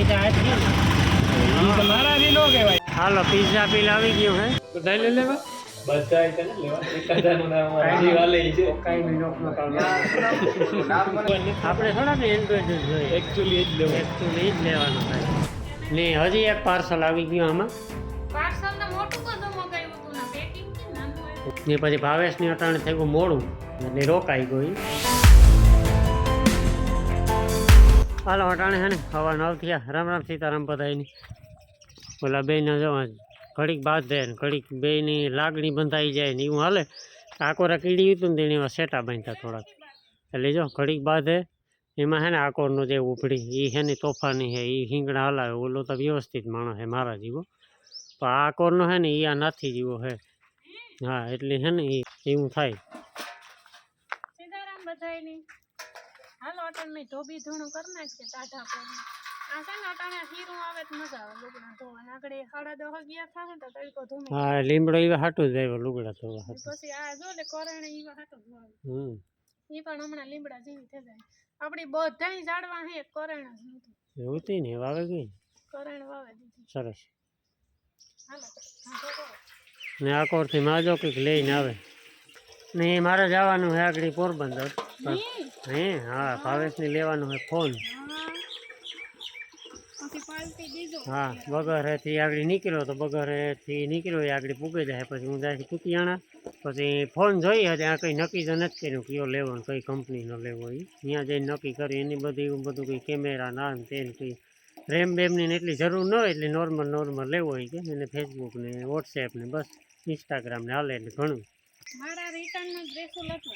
સીધા હાથ ગયો ઈ તો મારાથી નો કહેવાય. હાલો પિઝા પીલ આવી ગયું હે બધા લઈ લેવા બધા છે ને લેવા એકાદાનું નામ રાજી વાલે છે કાઈ બી નોક નો કામ આપણે થોડા ને એન્ડ્રોઈડ જ જોઈએ એક્ચ્યુઅલી જ લેવા એકચ્યુઅલી જ લેવાનું થાય ને હજી એક પાર્સલ આવી ગયું આમાં પાર્સલ ને મોટું કદમ મગાવ્યું હતું ને પેકિંગ છે નાનું ને પછી ભાવેશની અટાણે થઈ ગયું મોડું એટલે રોકાઈ ગયું હાલો અટાણે હે ને હવા 9 થયા રામ રામ સીતારામ બધાયની ઓલા બેને જવા ઘડીક બાંધે ને ઘડીક બેની લાગણી બંધાઈ જાય ને એવું હાલે આકોરા કીડી હતું ને તેને એવા સેટા બાંધતા થોડાક એટલે જો ઘડીક બાંધે એમાં હે ને આકોરનું જે ઉપડી એ હે ને તોફાની હે એ હિંગડા હલાવે ઓલો તો વ્યવસ્થિત માણસ હે મારા જીવો પણ આ આકોરનો હે ને એ આ નાથી જીવો હે હા એટલે હે ને એવું થાય સીતારામ બધાયની હાલો અટાણ મેં ધોબી ધૂણું કરી નાખીએ ટાઢા પર આ છે ને અટાણે હીરું આવે તો મજા આવે લુગડા ધોવા આગળ 10:30 ગયા થાય તો તડકો ધૂમે હા લીમડો એવા હાટું જ આવ્યો લુગડા ધોવા હાટું પછી આ જો લે કોરાણે ઈવા હાટો ધોવા ઈ પણ હમણાં લીમડા જેવી થઈ જાય આપણી બધાય ઝાડવા હે કોરાણા જ નથી એવું થઈ ને વાવે ગઈ કોરાણ વાવે દીધી સરસ હાલો હા ધોકો ને આકોરથી માજો કંઈક લઈને આવે ને એ મારે જવાનું હે આગળ પોરબંદર હે હા ભાવેશની લેવાનું હે ફોન પછી પાલટી દીધો હા બગરેથી આગળ નીકળ્યો તો બગરેથી નીકળ્યો એ આગળ પૂગે જાય પછી હું જાય કુતિયાણા પછી ફોન જોઈએ ત્યાં કંઈ નક્કી તો નથી કર્યું કયો લેવો ને કઈ કંપનીનો લેવો એ ત્યાં જઈને નક્કી કર્યું એની બધી એવું બધું કંઈ કેમેરા ના ને તેને કંઈ રેમ બેમની ને એટલી જરૂર ન હોય એટલે નોર્મલ લેવો હોય કે એને ફેસબુક ને વોટ્સએપ ને બસ ઇન્સ્ટાગ્રામ ને હાલે એટલે ઘણું મારા રિટર્નનો ડ્રેસો લખો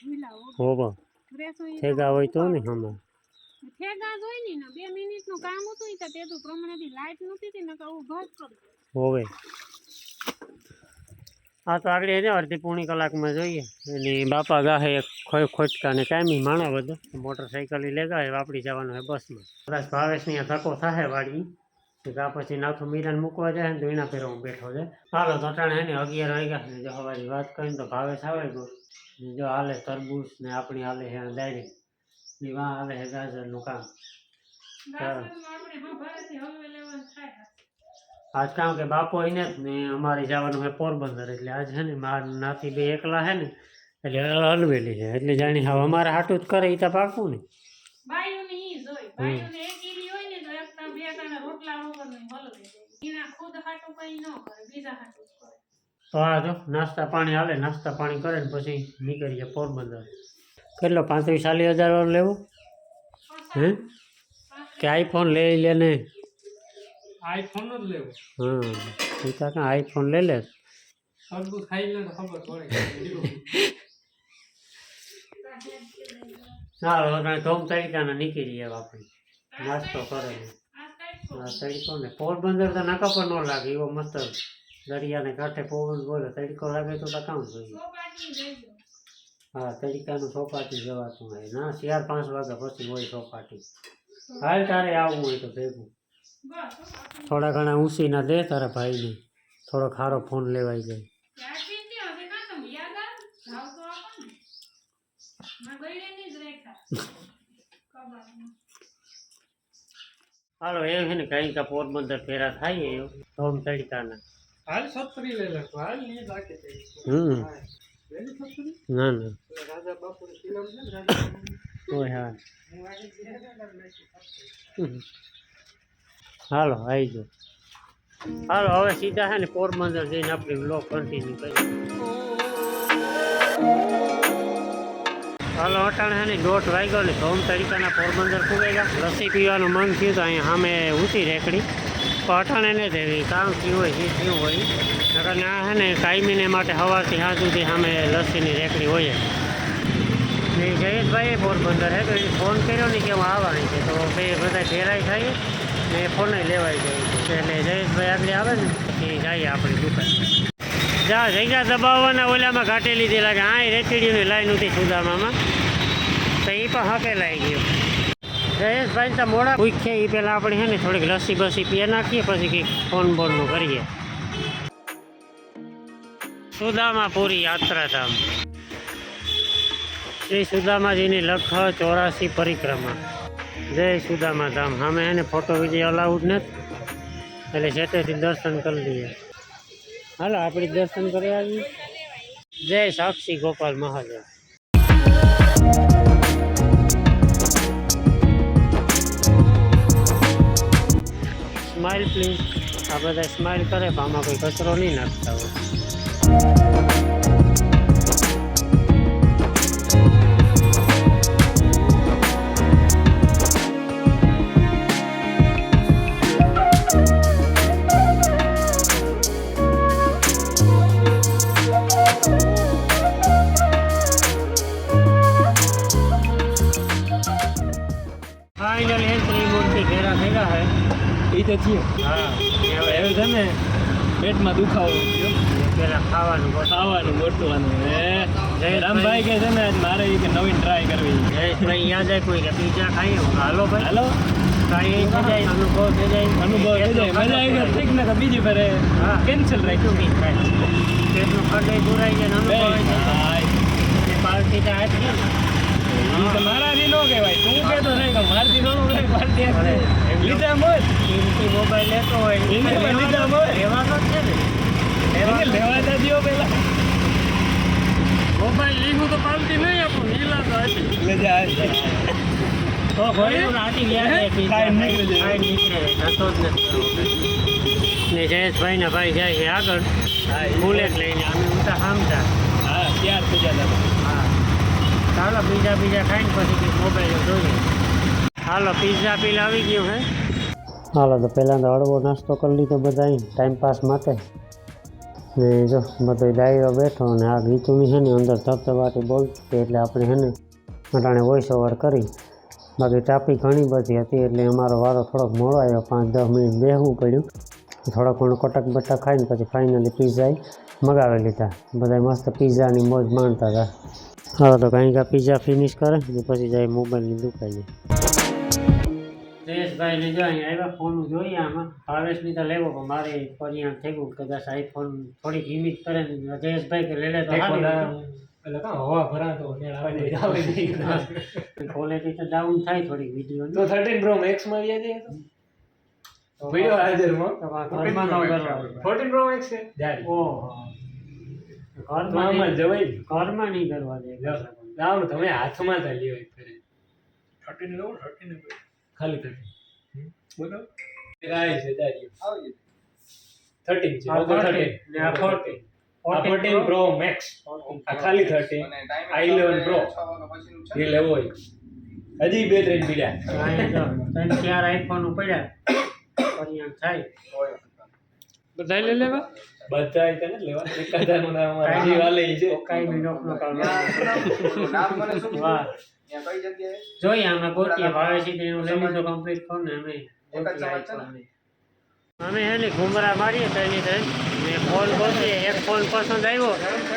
મિલાવો હો બા ડ્રેસો થેગા હોય તો ને હમણાં થેગા જ હોય ને 2 મિનિટનું કામ હતું તો તે તો પ્રમાણેથી લાઈટ નહોતી ને તો આવું ઘર કર હોવે આ તો આગળ એને અડધી પોણી કલાકમાં જોઈએ એટલે બાપા ગાહે ખોટકા ને કાયમી માણા બધો મોટરસાઇકલ લે ગાય વાપરી જવાનું હોય બસમાં કદાચ ભાવેશની આ ધક્કો થાય વાડી કા પછી નાથું મીરાને મૂકવા જાય ને તો એના ફેર હું બેઠો છે હાલો તટાણે એને 11 વાગ્યા ને જો હવારી વાત કરીને તો ભાવેશ આવે ગયો ને જો હાલે તરબૂચ ને આપણી હાલે હે ડાયરી ને વાં હાલે હે ગાજરનું કામ આજ કામ કે બાપો એને જ ને અમારે જવાનું હે પોરબંદર એટલે આજ છે ને મારા નાથી બે એકલા હે ને એટલે હલવેલી છે એટલે જાણી હવે અમારે હાટું જ કરે એ તો પાકું ને બાયુને ઈ જોઈ બાયુને એક ઈલી હોય ને તો એક બે કાના રોટલા વગર નહીં હલવે એના ખુદ હાટું કઈ ન કરે બીજા હાટું જ કરે તો આ જો નાસ્તા પાણી હાલે નાસ્તા પાણી કરે ને પછી નીકળીએ પોરબંદર કેટલો 35-40 હજાર વાળો લેવો હે કે આઈફોન લઈ લે ને આઈફોન જ લેવો હા એ તો કાં આઈફોન લઈ લે તરબૂચ ખાઈ લે તો ખબર પડે ચાલો ધોમ તરીકાના નીકળી ગયા આપણે નાસ્તો કરે તડકો ને પોરબંદર તો નકા પર ન લાગે એવો મસ્ત દરિયાને કાંઠે પવન બોલે તડકો લાગે તો કામ જોઈએ હા તડકાનું સોપાટી જવાતું હોય ના 4-5 વાગ્યા પછી હોય સોપાટી હાલ તારે આવવું હોય તો ભેગું થોડા ઘણા ઊંચીના દે તારા ભાઈને થોડો ખારો ફોન લેવાઈ જાય હાલો એમ છે ને કઈ કા પોરબંદર ફેરા થાય એવું ધોમ તડકાના હાલ છત્રી લઈ લે હાલ ની લાગે છે લેલી છત્રી ના ના રાજા બાપુની ફિલ્મ છે ને રાજા ઓય હા હાલો આવી જો હાલો હવે સીધા છે ને પોરબંદર જઈને આપણે વ્લોગ કન્ટિન્યુ કરીએ હાલો અટાણે છે ને 1:30 વાગ્યો ને ધોમ તરીકાના પોરબંદર પૂગી ગયા લસ્સી પીવાનું મન થયું તો અહીંયા સામે ઊંચી રેકડી પણ અટાણે નહીં દેવી કામ થયું હોય જે થયું હોય નકર ના છે ને કાયમીને માટે સવારથી સાંજ સુધી સામે લસ્સીની રેકડી હોય એ જયેશભાઈ પોરબંદર હે તો એને ફોન કર્યો ને કે હું આવવાની છે તો બે બધા ભેરાઈ થાય ને ફોને લેવાઈ જાય એટલે જયેશભાઈ આગળ આવે ને એ જઈએ આપણી દુકાન જા જગ્યા દબાવવાના ઓલામાં ઘાટેલી દે લાગે હા રેતીડીની લાઈન હતી સુદામામાં તો એ પણ હકેલાઈ ગયો જયેશભાઈ તો મોડા પૂછે એ પહેલાં આપણે છે ને થોડીક લસ્સી બસી પીએ નાખીએ પછી કંઈક ફોન બોનનું કરીએ સુદામાપુરી યાત્રાધામ શ્રી સુદામાજીની લખ 84 પરિક્રમા જય સુદામા ધામ. અમે એને ફોટો વિડીયો અલાઉડ નથી, એટલે સેટેથી દર્શન કરી લઈએ. હાલો આપણે દર્શન કરી આવીએ. જય સાક્ષી ગોપાલ મહાદેવ. Smile please. આ બધા સ્માઇલ કરે પણ આમાં કોઈ કચરો નહીં નાખતા હોય. ફાઇનલ એન્ટ્રી મૂર્તિ ઘેરા ભેગા હે. એ તો થયું. હા હવે છે ને પેટમાં દુખાવો થયો. પેલા ખાવાનું મોટવાનું રામભાઈ કે છે ને મારે કે નવીન ટ્રાય કરવી. જયેશભાઈ યાદ આપ્યું કે પીઝા ખાઈએ. હાલો ભાઈ હાલો ખાઈએ થઈ જાય, અનુભવ થઈ જાય. મજા આવી ગયો. ઠીક ને બીજી ફરે હા કેન્સલ રાખ્યું. પેટનું ખડે દૂરાઈ જાય, અનુભવ અને પાર્ટી તો હાથ છે ને. મારાથી ન કહેવાય. તું કહેતો નહીં કે મારથી નો પાર્ટી લીધા મોજ. કિંમતી મોબાઈલ લેતો હોય એને પણ લીધા મોજ. લેવાનો જ છે ને. લેવા તા દ્યો પેલા. મોબાઈલ લીધું તો પાર્ટી નહીં આપું. લીલા તો હતી મજા આવે. તો ઘણી રાતી ગયા છે પીઝા કાંઈ નીકળે છે. કાંઈ નીકળે થતો જ નથી. ને જયેશભાઈના ભાઈ જાય છે આગળ હા બુલેટ લઈને. અમે ઉતા સામતા. હા ત્યાર થઈ જતા. હા ચાલો બીજા ખાઈને પછી મોબાઈલ જોઈએ. હાલો પીઝા પીલ આવી ગયું હે. હાલો તો પહેલાં તો હળવો નાસ્તો કરી લીધો બધા ટાઈમપાસ માટે. ને જો બધો ડાયરો બેઠો અને આ ગીતુની છે ને અંદર ધબધબાટી બોલતી એટલે આપણે છે ને અટાણે વોઇસ ઓવર કરી. બાકી ટ્રાફિક ઘણી બધી હતી એટલે અમારો વારો થોડોક મોડો આવ્યો. 5-10 મિનિટ બેસવું પડ્યું. થોડોક ઘણો કટક બટક ખાઈને પછી ફાઇનલી પીઝા મગાવી લીધા. બધા મસ્ત પીઝાની મોજ માણતા હતા. હવે તો કંઈક આ પીઝા ફિનિશ કરે ને પછી જાય મોબાઈલની દુકાને. જયેશભાઈને જો અહીંયા આવ્યા ફોન જોઈએ. આમાં ભાવેશની તો લેવો પણ મારે પરિણામ થઈ ગયું કદાચ આઈફોન થોડીક ઇમિટ કરે ને જયેશભાઈ કે લે તો હવા ભરાતો ક્વોલિટી તો ડાઉન થાય થોડીક વિડીયો. તો 13 Pro Max માં આવી જાય તો વિડિયો હાજરમાં ઘરમાં ન કરવા 14 Pro Max છે જારી. ઓહો ઘરમાં જવાય. ઘરમાં નહીં કરવા દે. લાવ તમે હાથમાં તો લ્યો એક ફેરે 13 લો 13 ખાલી 13 બોલો રાઈ છે જારી આવી 13 છે ઓકે 13 ને આ 14 14 Pro Max આ ખાલી 13 i11 Pro એ લેવો હોય. હજી 2-3 બીજા ત્રણ ચાર આઈફોન પડ્યા પરિણામ થાય. બધા લઈ લેવા. બધા તને લેવા. 1000 નું નામ રાજી વાલે છે. કાઈ મિનોકનો કામ વાહ જોઈએ અમે ગોતીએ ભાવે છે એનું લઈ લીધું કમ્પ્લીટ ફોન ને અમે એની ઘુમરા મારીએ ત્રણની ત્રણ ને ફોન ગોતીએ. એક ફોન પસંદ આવ્યો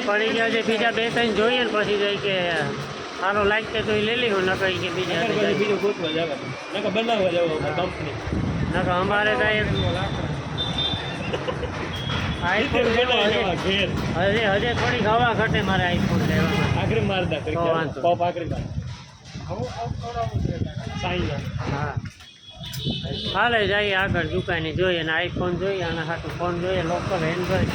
પણ એ ગયા છે બીજા 2-3 જોઈએ ને પછી જાય કે સારો લાગશે તો એ લઈ લઈશું. ન કહી કે બીજા બીજું ગોતવા જવાનું નકર બનાવવા જવું કંપની નકર અમારે કાંઈ આઈફોન હજે થોડીક હવા ઘટે મારે આઈફોન લેવામાં. આખરી મારદા તો વાંધો. પોપ આખરી માર સાઈ હા હાલે જઈએ આગળ દુકાને જોઈએ ને આઈફોન જોઈએ અને હાટું ફોન જોઈએ લોકલ એન્ડ્રોઈડ.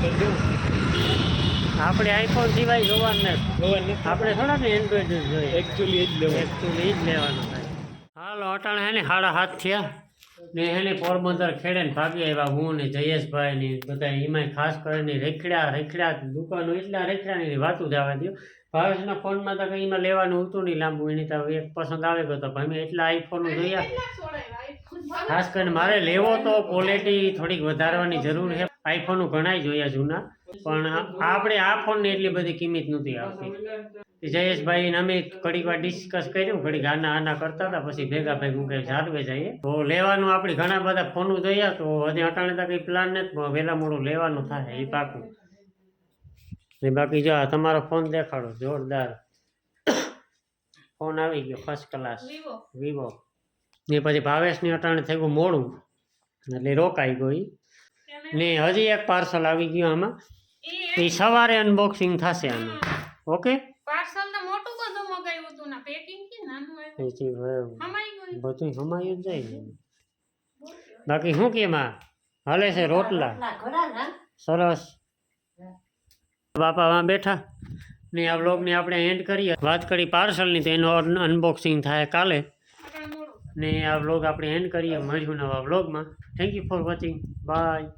બધું આપણે આઈફોન સિવાય જોવાનું નથી. આપણે થોડાક એન્ડ્રોઈડ જ જોઈએ. એકચ્યુઅલી જ લેવું. એકચ્યુઅલી જ લેવાનું થાય. હાલો અટાણે હે ને 7:30 થયા ને એને પોરબંદર ખેડે ને ભાગી આવ્યા. હું ને જયેશભાઈ ને બધા એમાંય ખાસ કરીને રેખડ્યા દુકાનો એટલા રેખડ્યા ની વાતું જવા દો. ભાવેશના ફોનમાં તો કંઈ એમાં લેવાનું હતું નહીં લાંબુ. એની તો એક પસંદ આવે ગયો તો ભાઈ એટલા આઈફોન જોયા. ખાસ કરીને મારે લેવો તો ક્વોલિટી થોડીક વધારવાની જરૂર છે. આઈફોન ઘણા જોયા જૂના પણ આપણે આ ફોનની એટલી બધી કિંમત નથી આવતી. જયેશભાઈ ને અમે ઘડીક વાર ડિસ્કસ કર્યું, ઘડીક આના કરતા હતા પછી ભેગા ભેગું કંઈ જાળવે જઈએ તો લેવાનું. આપણે ઘણા બધા ફોનો જોયા તો હજી અટાણે તો કંઈ પ્લાન નથી. વહેલા મોડું લેવાનું થાય એ પાકું. ને બાકી જો તમારો ફોન દેખાડો જોરદાર ફોન આવી ગયો ફર્સ્ટ ક્લાસ વિવો. ને પછી ભાવેશની અટાણે થઈ ગયું મોડું એટલે રોકાઈ ગઈ. ને હજી એક પાર્સલ આવી ગયું આમાં. એ સવારે અનબોક્સિંગ થશે આનું. ઓકે પાર્સલ તો મોટું બધું મગાવ્યું હતું ને પેકિંગ કે નાનું આવ્યું. એથી હમાઈ ગયું બધું હમાયું જ જાય ને. બાકી શું કે માં હાલે છે રોટલા સરસ. બાપા માં બેઠા ને આ વ્લોગને આપણે એન્ડ કરીએ. વાત કરી પાર્સલની તો એનું અનબોક્સિંગ થાય કાલે આપણે મોડું ને આ વ્લોગ આપણે એન્ડ કરીએ. મળ્યું નવા વ્લોગમાં. Thank you for watching. By.